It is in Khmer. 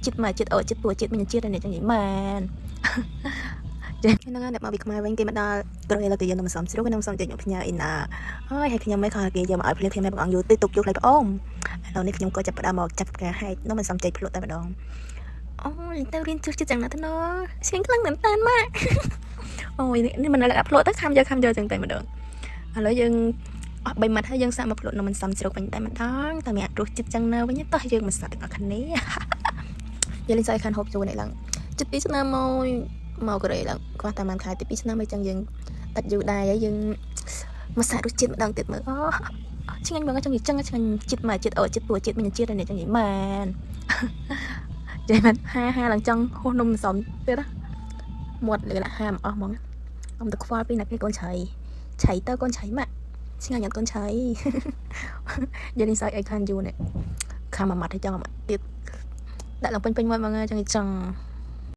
ចិត្តមកចិត្តអត់ចិត្តទួចិត្តមានចិត្តនេះចឹងមែនចឹងហ្នឹងហើយអ្នកមកពីខ្មែរវិញគេមកដល់ក្រោយឡើយគេយកនំសំជ្រូកខ្ញុំសុំចេញផ្ញើអ៊ីណាហើយខ្ញុំមិនខកគេយកមកឲ្យភ្លាមខ្ញុំបងអង្គយូរទៅទុកយកខ្លៃប្អូនឥឡូវនេះខ្ញុំក៏ចាប់ផ្ដើមមកចាប់ការហែកនំមិនសំចេញភ្លក់តែម្ដងអូយទៅរៀនជួយចិត្តចឹងណាទៅណស្ងខ្លាំងមែនតានម៉ាក់អូយនេះមិនដាក់ភ្លក់ទៅខំយកចឹងតែម្ដងឥឡូវយើងអស់3ម៉ាត់ហើយយើងសាកមកភ្លក់នំមិនសំជ្រូកវិញតែម្ដងតែមានរសជាតិចឹងណាវិញតោះយើងមិនស្ដាប់ទាំងអស់គ្នាយើងលេងសាយខានហូបចូលនេះឡើងចិត្ត2ឆ្នាំមកកូរ៉េឡើងគាត់តែបានខែទី2ឆ្នាំអីចឹងយើងដាច់យូរដែរហើយយើងមកសាករសជាតិម្ដងទៀតមើលអូឆ្ងាញ់បងចឹងឆ្ងាញ់ចិត្តមកចិត្តអត់ចិត្តទួចិត្តមានជាតិនេះចឹងមែនចេះមែនហាឡើងចង់ហូសនំសំទៀតណាមាត់លើហាមអស់ហ្មងអមទៅខ្វល់ពីណាគេកូនឆៃទៅកូនឆៃម៉ាក់ឆ្ងាញ់អត់កូនឆៃយើងនេះសាយអីខានយូរនេះខាំមួយម៉ាត់ឲ្យចង់មួយម៉ាត់ទៀតដាក់ឡើងពេញមាត់មកចឹង